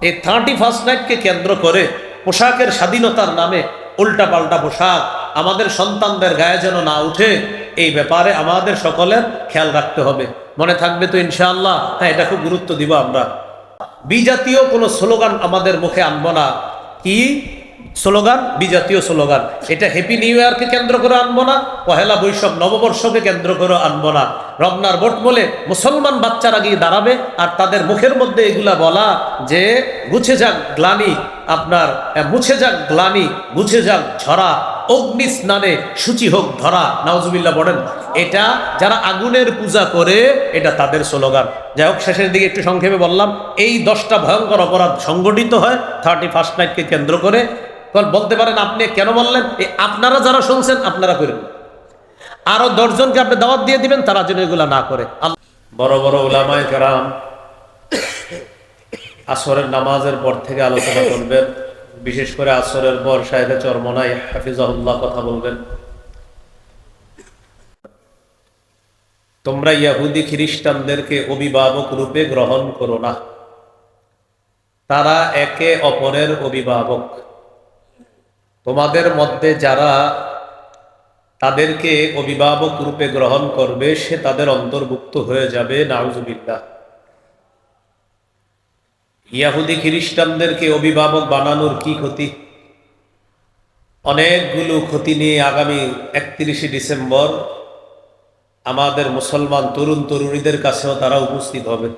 এই 31st নাইটকে কেন্দ্র করে পোশাকের স্বাধীনতার নামে উল্টাপাল্টা পোশাক আমাদের সন্তানদের গায়ে যেন না উঠে, এই ব্যাপারে আমাদের সকলের খেয়াল রাখতে হবে। মনে থাকবে তো ইনশাআল্লাহ? হ্যাঁ, এটা খুব গুরুত্ব দিব আমরা। বিজাতীয় কোনো স্লোগান আমাদের মুখে আনবো না। কি স্লোগান? বিজাতীয় স্লোগান। এটা হ্যাপি নিউ ইয়ারকে কেন্দ্র করে আনবো না, পহেলা বৈশাখ নববর্ষকে কেন্দ্র করে আনবো না। রমনার ভোট বলে মুসলমান বাচ্চারা গিয়ে দাঁড়াবে আর তাদের মুখের মধ্যে এগুলা বলা যে মুছে যাক গ্লানি, আপনার মুছে যাক গ্লানি, মুছে যাক ঝরা, অগ্নি স্নানে সূচি হোক ধরা। নাউজুবিল্লাহ বলেন। এটা যারা আগুনের পূজা করে এটা তাদের স্লোগান। যাই হোক, শেষের দিকে একটু সংক্ষেপে বললাম, এই 10টা ভয়ঙ্কর অপরাধ সংগঠিত হয় 31st নাইটকে কেন্দ্র করে। বলতে পারেন আপনি কেন বললেন? আপনারা যারা শুনছেন আপনারা করবেন, আরো 10 জনকে আপনি দাওয়াত দিয়ে দিবেন তারা যেন এগুলা না করে। বড় বড় উলামায়ে কেরাম আসরের নামাজের পর থেকে আলোচনা করবেন, বিশেষ করে আসরের পর শায়েখে চরমনাই হাফিজাহুল্লাহ কথা বলবেন। তোমরা ইহুদি খ্রিস্টানদেরকে অভিভাবক রূপে গ্রহণ করো না, তারা একে অপরের অভিভাবক। তোমাদের মধ্যে যারা তাদেরকে অভিভাবক রূপে গ্রহণ করবে সে তাদের অন্তর্ভুক্ত হয়ে যাবে। নাউজুবিল্লাহ। ইহুদি খ্রিস্টানদেরকে অভিভাবক বানানোর কি ক্ষতি? অনেকগুলো ক্ষতি নিয়ে আগামী 31শে ডিসেম্বর আমাদের মুসলমান তরুণ তরুণীদের কাছেও তারা উপস্থিত হবে।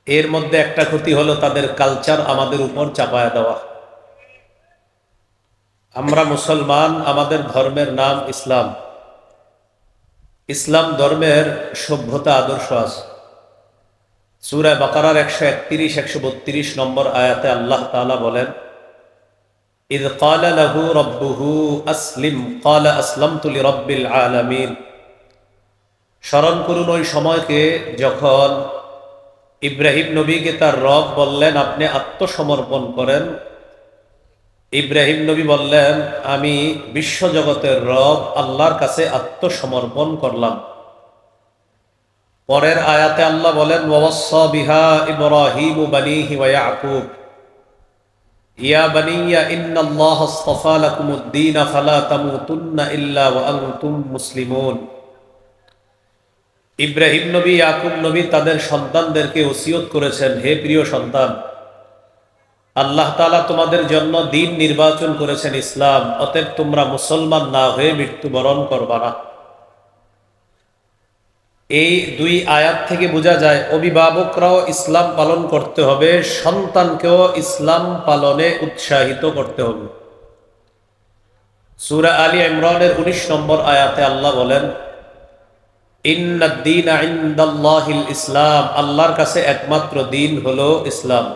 এর মধ্যে একটা ক্ষতি হলো তাদের কালচার আমাদের উপর চাপায়া দেওয়া। আমরা মুসলমান, আমাদের ধর্মের নাম ইসলাম। ইসলাম ধর্মের সভ্যতা আদর্শ আছে। সূরা বাকারার 131-132 নম্বর আয়াতে আল্লাহ তাআলা বলেন, ইয ক্বালা লাহু রাব্বুহু আসলিম ক্বালা আসলামতু লিরাব্বিল আলামিন। স্মরণ করুন ওই সময়কে যখন ইব্রাহিম নবীকে তার রব বললেন আপনি আত্মসমর্পণ করেন। ইব্রাহিম নবী বললেন আমি বিশ্বজগতের রব আল্লাহর কাছে আত্মসমর্পণ করলাম। পরের আয়াতে আল্লাহ বলেন, ওয়াসাসা বিহা ইব্রাহিমু বানিহি ওয়া ইয়াকুব ইয়া বানিয়া ইন্নাল্লাহা আসতাফা লাকুমুদ-দীন ফালা তামুতুন্না ইল্লা ওয়া আনতুম মুসলিমুন। ইব্রাহিম নবী, ইয়াকুব নবী তাদের সন্তানদেরকে ওসিয়ত করেছেন, হে প্রিয় সন্তান, আল্লাহ তাআলা তোমাদের জন্য দিন নির্বাচন করেছেন ইসলাম, অতএব তোমরা মুসলমান না হয়ে মৃত্যুবরণ করবা না। এই দুই আয়াত থেকে বোঝা যায় অভিভাবকরাও ইসলাম পালন করতে হবে, সন্তানকেও ইসলাম পালনে উৎসাহিত করতে হবে। সূরা আলী ইমরানের 19 নম্বর আয়াতে আল্লাহ বলেন, ইন্নাদ-দীনা ইনদাল্লাহিল ইসলাম, আল্লাহর কাছে একমাত্র দিন হলো ইসলাম।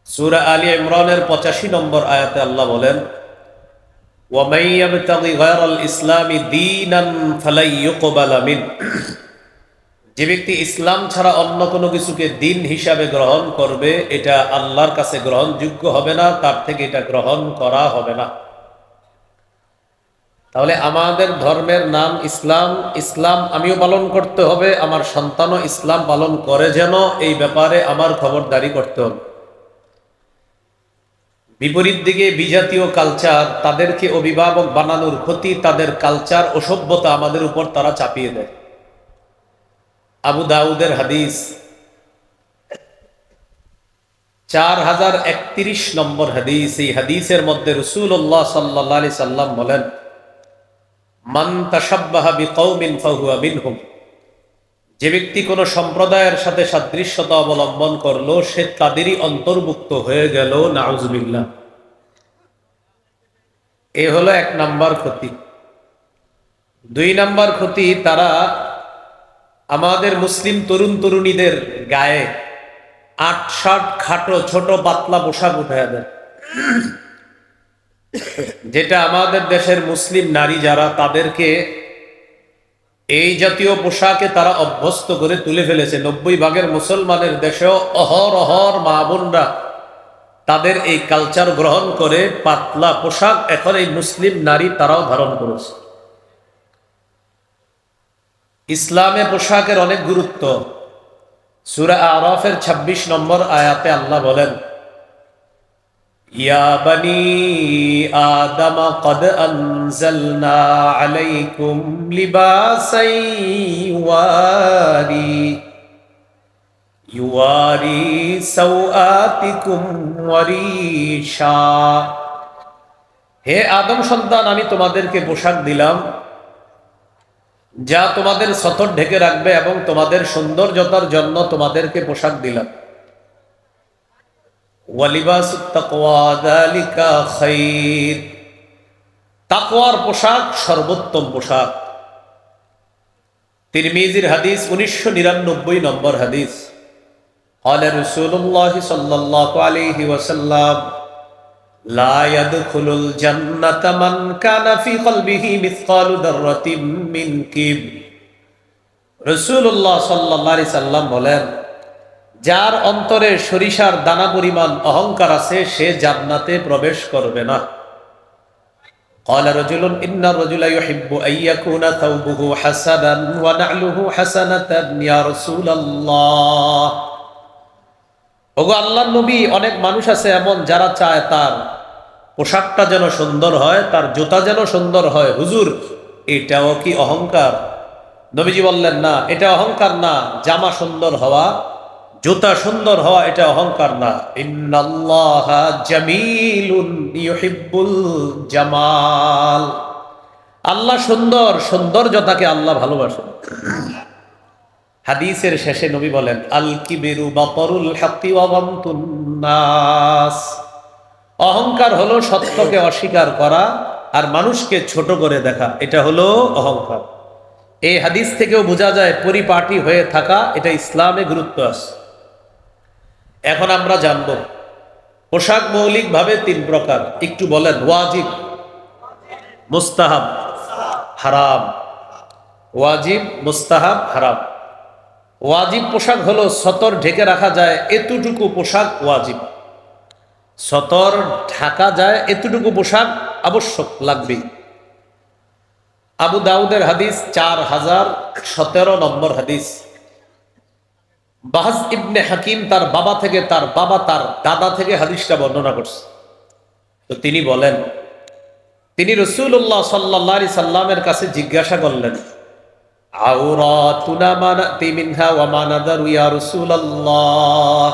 সূরা আলী ইমরানের 85 নম্বর আয়াতে আল্লাহ বলেন, ওয়া মান ইয়াবতাগি গায়রাল ইসলামি দীনান ফালাই ইউকবালা মিন। যে ব্যক্তি ইসলাম ছাড়া অন্য কোনো কিছুকে দিন হিসাবে গ্রহণ করবে এটা আল্লাহর কাছে গ্রহণযোগ্য হবে না, তার থেকে এটা গ্রহণ করা হবে না। তাহলে আমাদের ধর্মের নাম ইসলাম, ইসলাম আমিও পালন করতে হবে, আমার সন্তানও ইসলাম পালন করে যেন, এই ব্যাপারে আমার খবরদারি করতে হবে। বিপরীত দিকে বিজাতীয় কালচার, তাদেরকে অভিভাবক বানানোর ক্ষতি, তাদের কালচার ও সভ্যতা আমাদের উপর তারা চাপিয়ে দেয়। আবু দাউদের হাদিস 4031 নম্বর হাদিস। এই হাদিসের মধ্যে রাসূলুল্লাহ সাল্লাল্লাহু আলাইহি সাল্লাম বলেন, মান তাশাব্বাহা বিকওমিন ফাহুয়া মিনহুম। যে ব্যক্তি কোনো সম্প্রদায়ের সাথে সাদৃশ্যতা অবলম্বন করলো সে তাদেরই অন্তর্ভুক্ত হয়ে গেল। নাউজুবিল্লাহ। এ হলো 1 নাম্বার ক্ষতি। 2 নাম্বার ক্ষতি, তারা আমাদের মুসলিম তরুণ তরুণীদের গায়ে 8-60 খাটো ছোট পাতলা পোশাক উঠায় দেয়, যেটা আমাদের দেশের মুসলিম নারী যারা তাদেরকে এই জাতীয় পোশাকে তারা অভ্যস্ত করে তুলে ফেলেছে। 90 ভাগের মুসলমানের দেশেও অহরহর মা বোনরা তাদের এই কালচার গ্রহণ করে পাতলা পোশাক এখন এই মুসলিম নারী তারাও ধারণ করেছে। ইসলামে পোশাকের অনেক গুরুত্ব। সূরা আরাফের ২৬ নম্বর আয়াতে আল্লাহ বলেন, ইয়া বানি আদম কদ আনজালনা আলাইকুম লিবাসাই ইউয়ারি সাওআতিকুম ওয়ারিশা। হে আদম সন্তান, আমি তোমাদেরকে পোশাক দিলাম যা তোমাদের সতর ঢেকে রাখবে এবং তোমাদের সৌন্দর্যতার জন্য তোমাদেরকে পোশাক দিলাম। ওয়ালিবাসুত তাকওয়া যালিকা খায়র, তাকওয়ার পোশাক সর্বোত্তম পোশাক। তিরমিজির হাদিস 1999 নম্বর হাদিস। قال رسول الله صلى الله عليه وسلم لا يدخل الجنة من كان في قلبه مثقال ذرة من كبر। রাসূলুল্লাহ সাল্লাল্লাহু আলাইহি সাল্লাম বলেন, যার অন্তরে সরিষার দানা পরিমাণ অহংকার আছে সে জান্নাতে প্রবেশ করবে না। قال رجل إن الرجل يحب أن يكون ثوبه حسنا ونعله حسنة يا رسول الله। ওগো আল্লাহর নবী, অনেক মানুষ আছে এমন যারা চায় তার পোশাকটা যেন সুন্দর হয়, তার জুতা যেন সুন্দর হয়। হুজুর, এটাও কি অহংকার? নবীজি বললেন, না, এটা অহংকার না। জামা সুন্দর হওয়া, জুতা সুন্দর হওয়া এটা অহংকার না। ইন্নাল্লাহা জামিলুন ইউহিব্বুল জামাল। আল্লাহ সুন্দর, সৌন্দর্যতাকে আল্লাহ ভালোবাসেন। হাদিসের শেষে নবী বলেন, আল কিবিরু বাতরুল হাক্কি ওয়া গামতুন নাস। অহংকার হলো সত্যকে অস্বীকার করা আর মানুষকে ছোট করে দেখা, এটা হলো অহংকার। এই হাদিস থেকেও বোঝা যায় পরিপাটি হয়ে থাকা এটা ইসলামে গুরুত্ব আছে। এখন আমরা জানব পোশাক মৌলিকভাবে ৩ প্রকার। একটু বলেন। ওয়াজিব, মুস্তাহাব, হারাম। ওয়াজিব, মুস্তাহাব, হারাম। ওয়াজিব পোশাক হলো সতর ঢেকে রাখা যায় এতটুকু পোশাক ওয়াজিব। সতর ঢাকা যায় এতটুকু পোশাক আবশ্যক লাগবে। আবু দাউদের হাদিস 4017 নম্বর হাদিস। বাহজ ইবনে হাকিম তার বাবা থেকে, তার বাবা তার দাদা থেকে হাদিসটা বর্ণনা করছে। তো তিনি বলেন, তিনি রাসূলুল্লাহ সাল্লাল্লাহু আলাইহি সাল্লামের কাছে জিজ্ঞাসা করলেন, আওরাতুনা মা নাতি মিনহা ওয়া মা নাদারু ইয়া রাসূলুল্লাহ।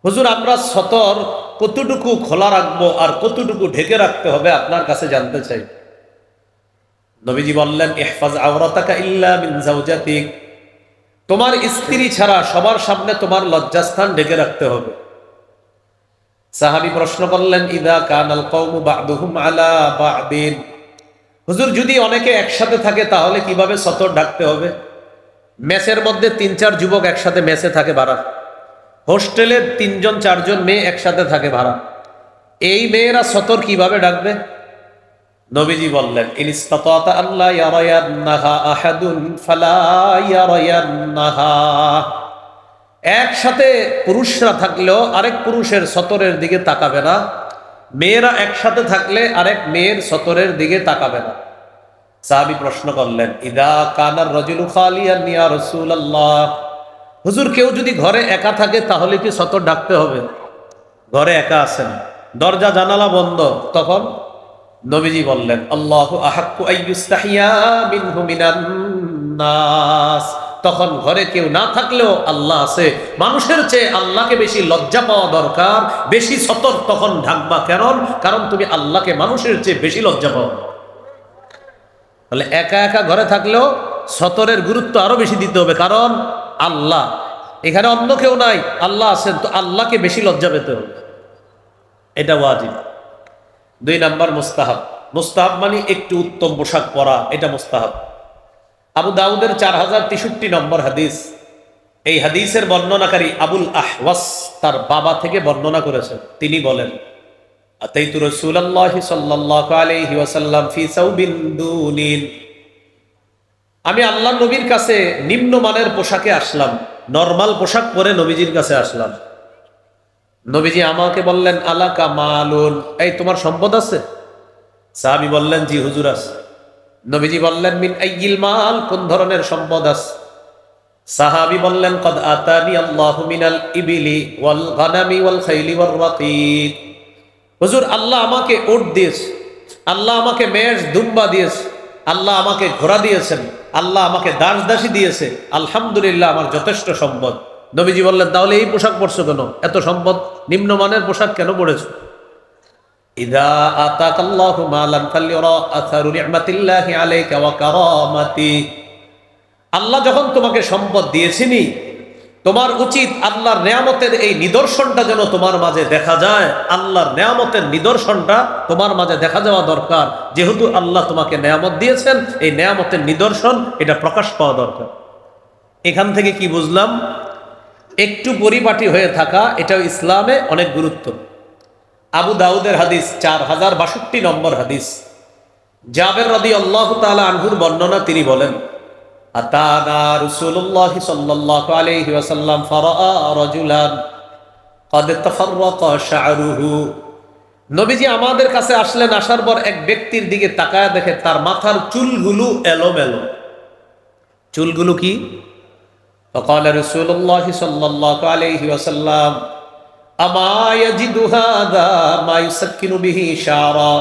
হুজুর, আমরা সতর কতটুকু খোলা রাখবো আর কতটুকু ঢেকে রাখতে হবে আপনার কাছে জানতে চাই। নবীজি বললেন, ইহফাজ আওরাতাকা ইল্লা মিন যাওজাতিক। তোমার স্ত্রী ছাড়া সবার সামনে তোমার লজ্জাস্থান ঢেকে রাখতে হবে। সাহাবী প্রশ্ন করলেন, ইদা কানাল কওমু বা'দুহুম আলা বা'দিন। হুজুর, যদি অনেকে একসাথে থাকে তাহলে কিভাবে সতর ঢাকতে হবে? মেসের মধ্যে ৩-৪ যুবক একসাথে মেসে থাকে ভাড়া, হোস্টেলে ৩-৪ মেয়ে একসাথে থাকে ভাড়া, এই মেয়েরা সতর কিভাবে ঢাকবে? নবীজি বললেন, ইনিস্তাতা আল্লাহ ইয়ারায়ান্নাহা আহাদুন ফালা ইয়ারায়ান্নাহা। একসাথে পুরুষরা থাকলেও আরেক পুরুষের সতরের দিকে তাকাবে না, মেয়েরা একসাথে থাকলে আরেক মেয়ের সতরের দিকে তাকাবে না। সাহাবী প্রশ্ন করলেন, ইদা কানার রাজুলু খালিয়ান ইয়া রাসূলুল্লাহ। হুজুর, কেউ যদি ঘরে একা থাকে তাহলে কি সতর ঢাকতে হবে? ঘরে একা আছেন, দরজা জানালা বন্ধ, তখন নবীজি বললেন, আল্লাহু আহাক্কু আইয়ুস্তাহিয়া মিনহু মিনান নাস। তখন ঘরে কেউ না থাকলেও আল্লাহ আছে, মানুষের চেয়ে আল্লাহকে বেশি লজ্জা পাওয়া দরকার, বেশি সতর তখন ঢাকবা। কারণ তুমি আল্লাহকে মানুষের চেয়ে বেশি লজ্জা পাও। তাহলে একা একা ঘরে থাকলেও সতরের গুরুত্ব আরো বেশি দিতে হবে, কারণ আল্লাহ এখানে, অন্য কেউ নাই, আল্লাহ আছেন, তো আল্লাহকে বেশি লজ্জা পেতে হবে। এটা ওয়াজিব। ২ নাম্বার মুস্তাহাব। মুস্তাহাব মানে একটু উত্তম পোশাক পরা, এটা মুস্তাহাব। আবু দাউদের 4063 নম্বর হাদিস। এই হাদিসের বর্ণনাকারী আবুল আহওয়াস তার বাবা থেকে বর্ণনা করেছেন। তিনি বলেন, আতাইতু রাসূলুল্লাহি সাল্লাল্লাহু আলাইহি ওয়াসাল্লাম ফি সাউবিন দুনিন। আমি আল্লাহর নবীর কাছে নিম্নমানের পোশাকে আসলাম, নরমাল পোশাক পরে নবীজির কাছে আসলাম। নবীজি আমাকে বললেন, আলাকা মালুন, এই তোমার সম্পদ আছে? সাহাবী বললেন, জি হুজুর আছে। নবীজি বললেন, মিন আইয়িল মাল, কোন ধরনের সম্পদ আছে? সাহাবী বললেন, কদ আতানি আল্লাহু মিনাল ইবিলি ওয়াল গানামি ওয়াল খাইলি ওয়ার রাকিব। হুজুর, আল্লাহ আমাকে উট দিয়েছে, আল্লাহ আমাকে মেষ দুম্বা দিয়েছে, আল্লাহ আমাকে ঘোড়া দিয়েছেন, আল্লাহ আমাকে দাস দাসী দিয়েছে, আলহামদুলিল্লাহ আমার যথেষ্ট সম্পদ। নবীজি বললেন, তাহলে এই পোশাক পরছো কেন? এত সম্পদ, নিম্নমানের পোশাক কেন পরেছো? ইদা আতাকাল্লাহু মালান ফালিরা আসারু নি'মাতিল্লাহি আলাইকা ওয়া কারামাতি। আল্লাহ যখন তোমাকে সম্পদ দিয়েছিনি, তোমার উচিত আল্লাহর নেয়ামতের এই নিদর্শনটা যেন তোমার মাঝে দেখা যায়। আল্লাহর নেয়ামতের নিদর্শনটা তোমার মাঝে দেখা যাওয়া দরকার। যেহেতু আল্লাহ তোমাকে নেয়ামত দিয়েছেন, এই নেয়ামতের নিদর্শন এটা প্রকাশ পাওয়া দরকার। এখান থেকে কি বুঝলাম? একটু পরিপাটি হয়ে থাকা এটাও ইসলামে অনেক গুরুত্ব। আবু দাউদের হাদিস 4062 নম্বর হাদিস। জাবের রাদিয়াল্লাহু তাআলা আনহুর বর্ণনা, তিনি বলেন, আতানা রাসূলুল্লাহ সাল্লাল্লাহু আলাইহি ওয়াসাল্লাম ফারাআ রাজুলান ক্বাদ তাফাররাকা শা'রুহু। নবীজি আমাদের কাছে আসলেন, আসার পর এক ব্যক্তির দিকে তাকায় দেখে তার মাথার চুলগুলো এলোমেলো। চুলগুলো কি? فقال رسول الله صلى الله عليه وسلم أما يجد هذا ما يسكن به شعرا।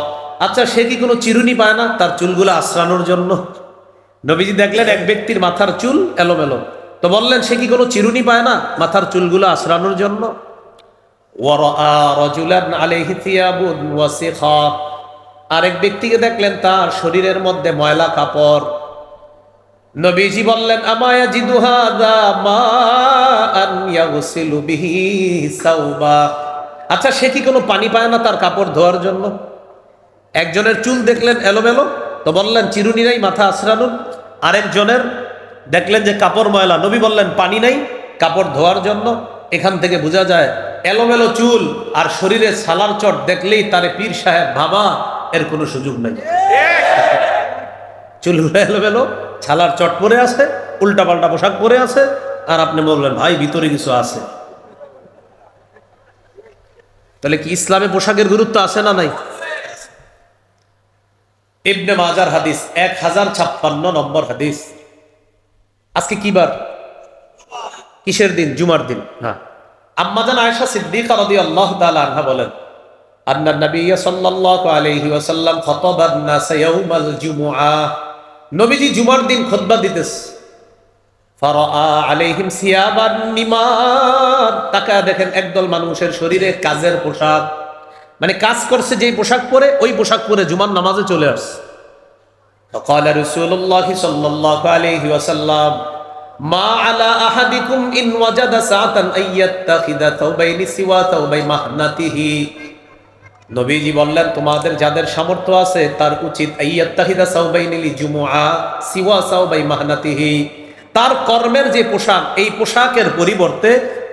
আচ্ছা, সে কি কোনো চিরুনি পায় না তার চুলগুলো আশ্রানোর জন্য? নবীজি দেখলেন এক ব্যক্তির মাথার চুল এলোমেলো, তো বললেন, সে কি কোনো চিরুনি পায় না মাথার চুলগুলো আশ্রানোর জন্য? ওয়ারাআ রাজুলান আলাইহি থিয়াবুন ওয়াসিখা। আরেক ব্যক্তিকে দেখলেন তার শরীরের মধ্যে ময়লা কাপড়। নবীজি বললেন, আমায়া জিদু হাদা মাআন ইয়াগসিলু বিহি সাওবা। আচ্ছা, সে কি কোনো পানি পায় না তার কাপড় ধোয়ার জন্য? একজনের চুল দেখলেন এলোমেলো, তো বললেন, চিরুনি নাই মাথা আশ্রানোর। আরেকজনের দেখলেন যে কাপড় ময়লা, নবী বললেন, পানি নাই কাপড় ধোয়ার জন্য। এখান থেকে বোঝা যায় এলোমেলো চুল আর শরীরে সালার চট দেখলেই তারে পীর সাহেব ভাবা এর কোনো সুযোগ নাই। চুলগুলো এলোমেলো, ছালার চট পরে আছে, উল্টাপাল্টা পোশাক পরে আছে, আর আপনি বললেন, ভাই ভিতরে কিছু আছে। তাহলে কি ইসলামে পোশাকের গুরুত্ব আছে না নাই? ইবনে মাজার হাদিস 1056 নম্বর হাদিস। আজকে কি বার? কিসের দিন? জুমার দিন। হ্যাঁ, আম্মাজান আয়েশা সিদ্দিকা রাদিয়াল্লাহু তাআলা আনহা বলেন, আন্না নবী সাল্লাল্লাহু আলাইহি ওয়াসাল্লাম খাতাবান নাস ইয়াউমাল জুমআহ। নবীজি জুমার দিন খুতবা দিতেছে। ফারাআ আলাইহিম সিয়াবান নিমার। তাকায় দেখেন একদল মানুষের শরীরে কাজের পোশাক, মানে কাজ করছে যেই পোশাক পরে, ওই পোশাক পরে জুমার নামাজে চলে আসছে। فقال رسول الله صلى الله عليه وسلم ما على احدكم ان وجد ساعه ان يتخذ ثوبين سوى ثوبي مهنته। নবীজি বললেন, তোমাদের যাদের সামর্থ্য আছে তার উচিত আইয়াত্তাখিদা সাওবাইন লিজুমুআ সিওয়া সাওবাই মাহনাতিহি। তার কর্মের যে পোশাক, এই পোশাকের পরিবর্তে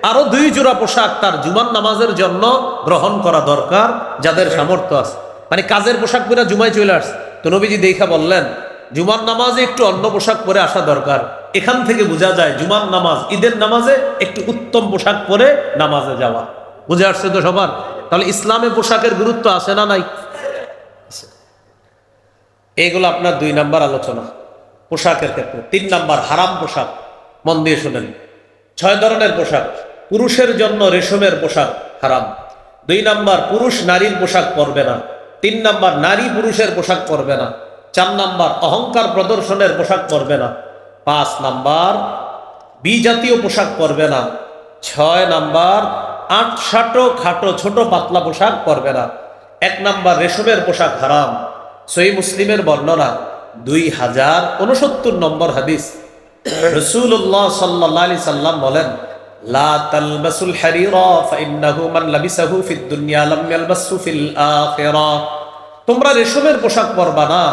আরো 2 জোড়া পোশাক তার জুমার নামাজের জন্য গ্রহণ করা দরকার, যাদের সামর্থ্য আছে। মানে কাজের পোশাক পরে জুমায় চলে আসছে, তো নবীজি দেখা বললেন, জুমার নামাজে একটু অন্য পোশাক পরে আসা দরকার। এখান থেকে বোঝা যায় জুমার নামাজ, ঈদের নামাজে একটু উত্তম পোশাক পরে নামাজে যাওয়া। বুঝে আসছে তো সবার? তাহলে ইসলামে পোশাকের গুরুত্ব আছে না নাই? এইগুলো আপনার 2 নাম্বার আলোচনা পোশাকের ক্ষেত্রে। 3 নাম্বার হারাম পোশাক। মন দিয়ে শুনেন, 6 ধরনের পোশাক। পুরুষের জন্য রেশমের পোশাক হারাম। 2 নাম্বার, পুরুষ নারীর পোশাক পরবে না। 3 নাম্বার, নারী পুরুষের পোশাক পরবে না। 4 নাম্বার, অহংকার প্রদর্শনের পোশাক পরবে না। 5 নাম্বার, বিজাতীয় পোশাক পরবে না। 6 নাম্বার, আটসাটো খাটো ছোট পাতলা পোশাক পরবে না। 1 নাম্বার, রেশমের পোশাক হারাম। সহিহ মুসলিমের বর্ণনা 2069 নম্বর হাদিস। রাসূলুল্লাহ সাল্লাল্লাহু আলাইহি সাল্লাম বলেন, লা তালবাসুল হারিরা ফাইন্নাহু মান লাবিসাহু ফিদ দুনিয়া লাম ইয়ালবাসহু ফিল আখিরাহ। তোমরা রেশমের পোশাক পরবা না।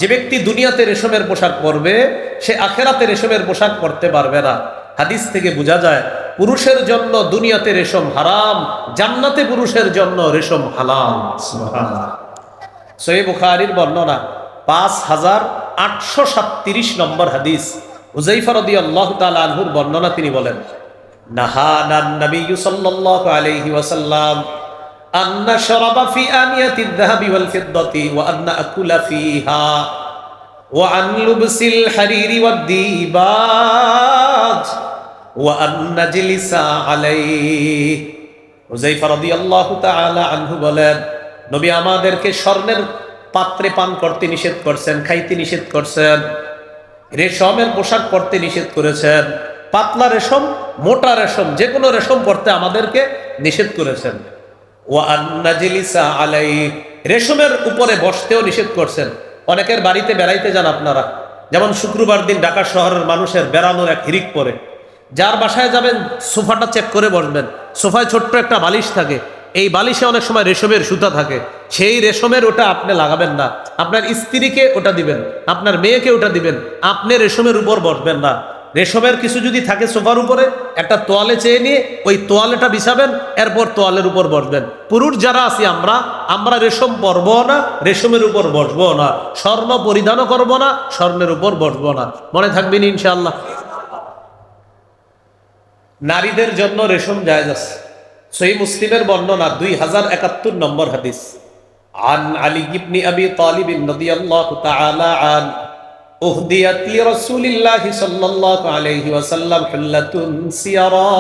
যে ব্যক্তি দুনিয়াতে রেশমের পোশাক পরবে, সে আখিরাতে রেশমের পোশাক পরতে পারবে না। হাদিস থেকে বোঝা যায় পুরুষের জন্য দুনিয়াতে রেশম হারাম, জান্নাতে পুরুষের জন্য রেশম হালাল। সুবহানাল্লাহ। সহিহ বুখারীর বর্ণনা 5837 নম্বর হাদিস। হুযায়ফা রাদিয়াল্লাহু তাআলা আনহুর বর্ণনা, তিনি বলেন, নাহানান নবী সাল্লাল্লাহু আলাইহি ওয়াসাল্লাম আন নাশরাবা ফি আনিয়াতিদ যাহাবি ওয়াল ফিদ্দাতি ওয়া আন নাকুলা ফিহা। ওয়া আন লুবসিল হারিরি ওয়াদ দিবাজ ওয়া আন নাজলিসা আলাইহি। হুযায়ফা রাদিয়াল্লাহু তাআলা আনহু বলেন, নবী আমাদেরকে স্বর্ণের পাত্রে পান করতে নিষেধ করছেন, খাইতে নিষেধ করছেন, রেশমের পোশাক পরতে নিষেধ করেছেন, পাতলা রেশম, মোটা রেশম, যে কোনো রেশম পরতে আমাদেরকে নিষেধ করেছেন। ওয়া আন নাজলিসা আলাইহি, রেশমের উপরে বসতেও নিষেধ করছেন। অনেকের বাড়িতে বেড়াইতে যান আপনারা, যেমন শুক্রবার দিন ঢাকা শহরের মানুষের বেড়ানোর এক হিরিক পরে, যার বাসায় যাবেন সোফাটা চেক করে বসবেন। সোফায় ছোট্ট একটা বালিশ থাকে, এই বালিশে অনেক সময় রেশমের সুতা থাকে, সেই রেশমের ওটা আপনি লাগাবেন না, আপনার স্ত্রীকে ওটা দিবেন, আপনার মেয়েকে ওটা দিবেন, আপনি রেশমের উপর বসবেন না। রেশমের কিছু যদি থাকে সোফার উপরে, একটা তোয়ালে চেয়ে নিয়ে ওই তোয়ালেটা বিছাবেন, এরপর তোয়ালের উপর বসবেন। পুরুষ যারা আছি আমরা রেশম পরবো না, রেশমের উপর বসবো না, স্বর্ণ পরিধানও করবো না, স্বর্ণের উপর বসবো না। মনে থাকবেন ইনশাআল্লাহ। নারীদের জন্য রেশম জায়েজ আছে। সহিহ মুসলিমের বর্ণনা 2071 নম্বর হাদিস। আন আলী ইবনে আবি তালিব রাদিয়াল্লাহু তাআলা আন উহদিয়াত লি রাসূলিল্লাহ সাল্লাল্লাহু আলাইহি ওয়াসাল্লাম হুল্লাতুন সিয়ারা।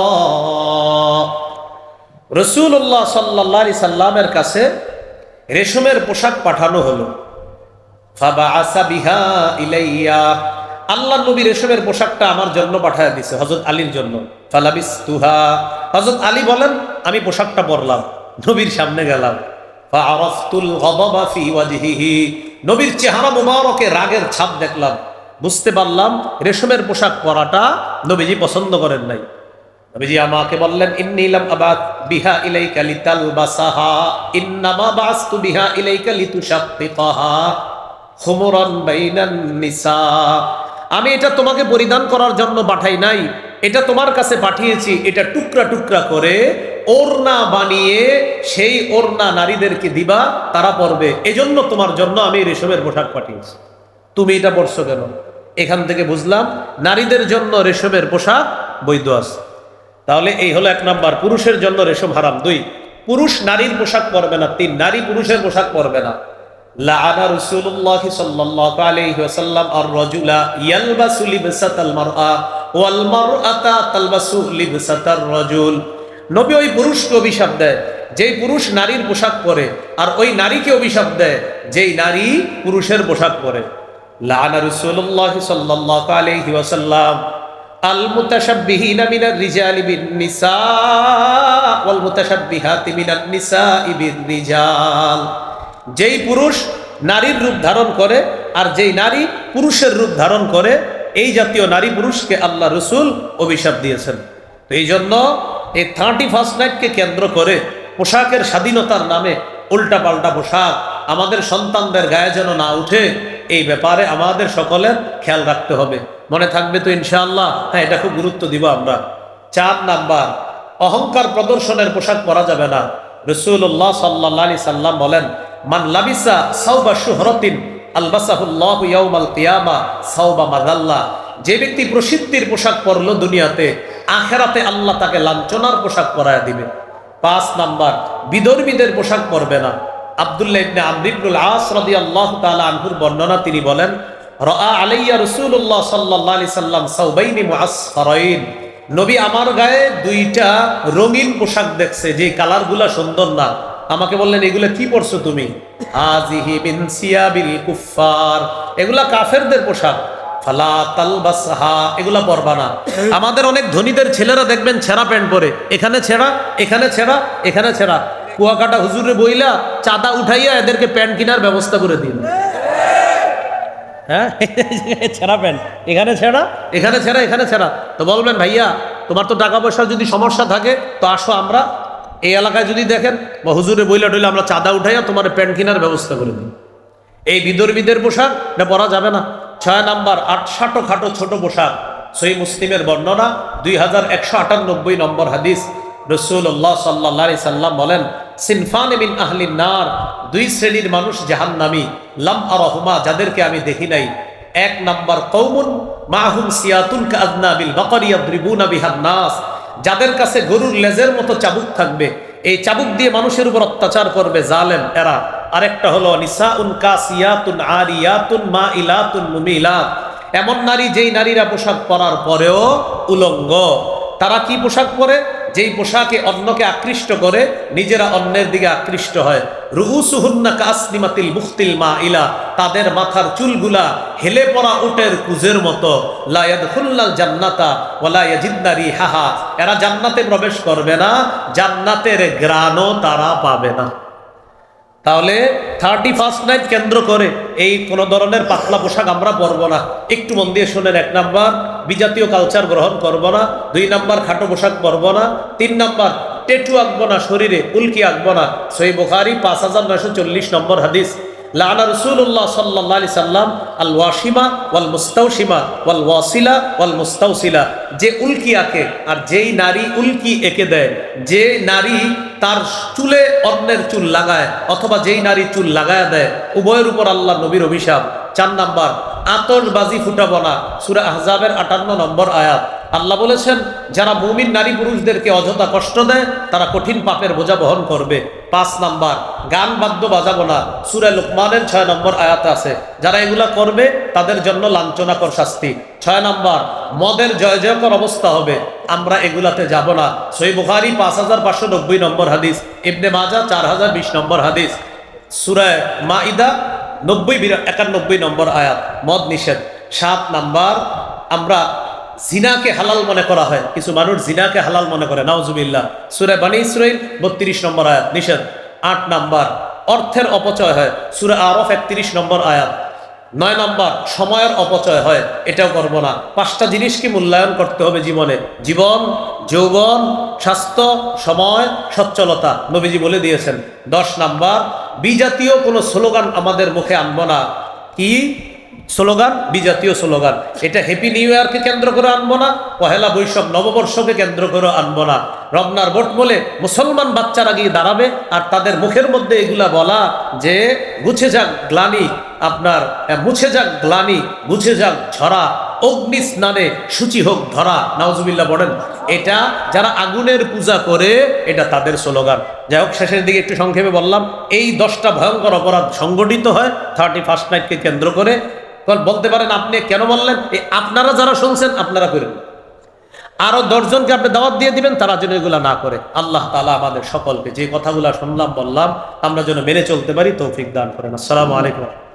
রাসূলুল্লাহ সাল্লাল্লাহু আলাইহি সাল্লামের কাছে রেশমের পোশাক পাঠানো হলো। ফাবাআসা বিহা ইলাইয়া, আল্লাহ নবী রেশমের পোশাকটা আমার জন্য পাঠায় দিছে, হযরত আলীর জন্য। ফালাবিসতুহা, হযরত আলী বলেন আমি পোশাকটা পরলাম, নবীর সামনে গেলাম। ফাআরাফতুল গাদাবা ফি ওয়াজহিহি, নবীর চেহারা মুবারকে রাগের ছাপ দেখলাম, বুঝতে পারলাম রেশমের পোশাক পরাটা নবীজি পছন্দ করেন নাই। নবীজি আমাকে বললেন, ইন্নী লাম আবাত বিহা ইলাইকা লিতালবাসাহা ইন্নামা বাসতু বিহা ইলাইকা লিতুশাক্কিকাহা খুমরান বাইনান নিসা। আমি এটা তোমাকে পরিধান করার জন্য পাঠাই নাই, এটা তোমার কাছে পাঠিয়েছি এটা টুকরা টুকরা করে ওড়না বানিয়ে সেই ওড়না নারীদেরকে দিবা, তারা পরবে, এজন্য তোমার জন্য আমি রেশমের পোশাক পাঠিয়েছি। তুমি এটা পরছো কেন? এখান থেকে বুঝলাম নারীদের জন্য রেশমের পোশাক বৈধ আছে। তাহলে এই হলো 1 নাম্বার, পুরুষের জন্য রেশম হারাম। 2, পুরুষ নারীর পোশাক পরবে না। 3, নারী পুরুষের পোশাক পরবে না। লাআনা রাসূলুল্লাহ সাল্লাল্লাহু আলাইহি ওয়াসাল্লাম আর-রাজুলা ইয়ালবাসু লিবসাতাল মারআ ওয়াল মারআতা তালবাসু লিবসাতার রাজুল। নবী ওই পুরুষকে অভিশাপ দেয় যেই পুরুষ নারীর পোশাক পরে, আর ওই নারীকে অভিশাপ দেয় যেই নারী পুরুষের পোশাক পরে। লাআনা রাসূলুল্লাহ সাল্লাল্লাহু আলাইহি ওয়াসাল্লাম আল মুতাশাব্বিহিনা মিনার রিজালি বিন নিসা ওয়াল মুতাশাব্বিহাতি মিনান নিসাই বির রিজাল। যেই পুরুষ নারীর রূপ ধারণ করে আর যেই নারী পুরুষের রূপ ধারণ করে, এই জাতীয় নারী পুরুষকে আল্লাহ রসুল অভিশাপ দিয়েছেন। তো এই জন্য এই 31st নাইটকে কেন্দ্র করে পোশাকের স্বাধীনতার নামে উল্টাপাল্টা পোশাক আমাদের সন্তানদের গায়ে যেন না উঠে, এই ব্যাপারে আমাদের সকলের খেয়াল রাখতে হবে। মনে থাকবে তো ইনশাআল্লাহ? হ্যাঁ, এটা খুব গুরুত্ব দিব আমরা। 4 নাম্বার, অহংকার প্রদর্শনের পোশাক পরা যাবে না। রাসূলুল্লাহ সাল্লাল্লাহু আলাইহি সাল্লাম বলেন, মান লাবিসা সাওবা শুহরাতিন আলবাসাহুল্লাহু ইয়াউমাল কিয়ামা সাওবা মাযাল্লা। যে ব্যক্তি প্রসিদ্ধির পোশাক পরলো দুনিয়াতে, আখেরাতে আল্লাহ তাকে লাঞ্ছনার পোশাক পরায় দিবে। 5 নাম্বার, বিধর্মীদের পোশাক পরবে না। আব্দুল্লাহ ইবনে আমর ইবনুল আস রাদিয়াল্লাহু তাআলা আনহুর বর্ণনা, তিনি বলেন, রাআ আলাইয়া রাসূলুল্লাহ সাল্লাল্লাহু আলাইহি সাল্লাম সাওবাইনি মুআসফারাইন। নবী আমার গায়ে 2টা রঙিন পোশাক দেখছে, যে কালারগুলা সুন্দর না। আমাকে বললেন, এগুলা কি পরছো তুমি? আজিহি মিন সিয়াবিল কুফফার, এগুলা কাফেরদের পোশাক। ফালা তালবাসহা, এগুলা পরবা না। আমাদের অনেক ধনীদের ছেলেরা দেখবেন ছেঁড়া প্যান্ট পরে, এখানে ছেঁড়া, এখানে ছেঁড়া, এখানে ছেঁড়া। কুয়াকাটা হুজুরে বইলা চাঁদা উঠাইয়া এদেরকে প্যান্ট কেনার ব্যবস্থা করে দিন। হ্যাঁ, ছেঁড়া প্যান্ট, এখানে ছেঁড়া, এখানে ছেঁড়া, এখানে ছেঁড়া। তো বলবেন, ভাইয়া তোমার তো টাকা পয়সার যদি সমস্যা থাকে তো আসো, আমরা এই এলাকায় যদি দেখেন বা হুজুরে বইলা টইলে আমরা চাঁদা উঠাইয়া তোমার প্যান্ট কেনার ব্যবস্থা করে দিই। এই বিধর্মীদের পোশাক এটা পরা যাবে না। 6 নাম্বার, আটসাটো খাটো ছোট পোশাক। সহিহ মুসলিমের বর্ণনা 2198 নম্বর হাদিস। রাসূলুল্লাহ সাল্লাল্লাহু আলাইহি সাল্লাম বলেন, সিনফান মিন আহলিন নার, 2 শ্রেণীর মানুষ জাহান্নামী, লাম আরাহুমা, যাদেরকে আমি দেখি নাই। 1 নাম্বার, কওমুন মাহুম সিয়াতুন কাআযনাবিল বাকারি ইয়াদরিবুনা বিহান নাস, যাদের কাছে গরুর লেজের মতো চাবুক থাকবে, এই চাবুক দিয়ে মানুষের উপর অত্যাচার করবে জালেম এরা। আরেকটা হলো নিসাউন কাসিয়াতুন আরিয়াতুন মাইলাতুন মুমিলাত, এমন নারী যেই নারীরা পোশাক পরার পরেও উলঙ্গ। তারা কি পোশাক পরে? যেই পোশাকে অন্যকে আকৃষ্ট করে, নিজেরা অন্যের দিকে আকৃষ্ট হয়। রুউসুহুন্না কাসনিমাতিল মুখতিল মাইলা, তাদের মাথার চুলগুলা হেলে পড়া উটের কুজের মতো। লা ইয়াদখুলুল জান্নাতা ওয়ালা ইয়াজিদনা রিহাহা, এরা জান্নাতে প্রবেশ করবে না, জান্নাতের ঘ্রাণও তারা পাবে না। তাহলে 31st নাইট কেন্দ্র করে এই কোন ধরনের পাতলা পোশাক আমরা পরবো না। একটু মন দিয়ে শোনেন। 1 নাম্বার, বিজাতীয় কালচার গ্রহণ করব না। 2 নাম্বার, খাটো পোশাক পরবো না। 3 নাম্বার, টেটু আঁকবো না, শরীরে উল্কি আঁকবো না। সহিহ বুখারী 5940 নম্বর হাদিস, লাআনা রাসূলুল্লাহ সাল্লাল্লাহু আলাইহি সাল্লাম আল ওয়াশিমা ওয়াল মুস্তাওশিমা ওয়াল ওয়াসিলা ওয়াল মুস্তাওসিলা, যে উল্কি আঁকে আর যেই নারী উল্কি এঁকে দেয়, যে নারী তার চুলে অন্যের চুল লাগায় অথবা যেই নারী চুল লাগায় দেয়, উভয়ের উপর আল্লাহ নবীর অভিশাপ। 4 নাম্বার, আতশবাজি ফুটাবো না। সূরা আহজাবের 58 নম্বর আয়াত। আল্লাহ বলেছেন যারা মুমিন নারী পুরুষদেরকে অযথা কষ্ট দেয় তারা কঠিন পাপের বোঝা বহন করবে। 5 নাম্বার, গান বাদ্য বাজাবো না। সূরা লুকমানের 6 নম্বর আয়াতে আছে, যারা এগুলা করবে তাদের জন্য লাঞ্ছনাকর শাস্তি। 6 নাম্বার, মদের জয় জয়কর অবস্থা হবে, আমরা এগুলাতে যাব না। সহিহ বুখারী 5590 নম্বর হাদিস, ইবনে মাজাহ 4020 নম্বর হাদিস, সূরা মাইদা 91 নম্বর আয়াত, মদ নিষেধ। 7 নাম্বার, আমরা জিনাকে হালাল মনে করা হয়, কিছু মানুষ জিনাকে হালাল মনে করে, নাউজুবিল্লাহ। সূরা বনী ইসরাঈল 32 নম্বর আয়াত, নিষেধ। 8 নাম্বার, অর্থের অপচয় হয়, সূরা আরাফ 31 নম্বর আয়াত। 9 নম্বর, সময়ের অপচয় হয়, এটাও করব না। 5টা জিনিসকে মূল্যায়ন করতে হবে জীবনে: জীবন, যৌবন, স্বাস্থ্য, সময়, সচ্ছলতা, নবীজি বলে দিয়েছেন। 10 নাম্বার, বিজাতীয় কোনো স্লোগান আমাদের মুখে আনবো না। কি স্লোগান? বিজাতীয় স্লোগান। এটা হ্যাপি নিউ ইয়ারকে কেন্দ্র করে আনবো না, পহেলা বৈশাখ নববর্ষকে কেন্দ্র করে আনবো না। রমনার ভোট বলে মুসলমান বাচ্চারা গিয়ে দাঁড়াবে আর তাদের মুখের মধ্যে এগুলা বলা যে গুছে যাক গ্লানি, আপনার মুছে যাক গ্লানি, গুছে যাক ঝরা, অগ্নি স্নানে সূচি হোক ধরা, নাউজুবিল্লাহ বলেন। এটা যারা আগুনের পূজা করে এটা তাদের স্লোগান। যাই হোক, শেষের দিকে একটু সংক্ষেপে বললাম, এই 10টা ভয়ঙ্কর অপরাধ সংগঠিত হয় 31st নাইটকে কেন্দ্র করে। বলতে পারেন আপনি কেন বললেন? আপনারা যারা শুনছেন আপনারা করেন, আরো 10 জনকে আপনি দাওয়াত দিয়ে দিবেন তারা যেন এগুলা না করে। আল্লাহ তাআলা আমাদের সকলকে যে কথাগুলা শুনলাম বললাম আমরা যেন মেনে চলতে পারি তৌফিক দান করেন। আসসালামু আলাইকুম।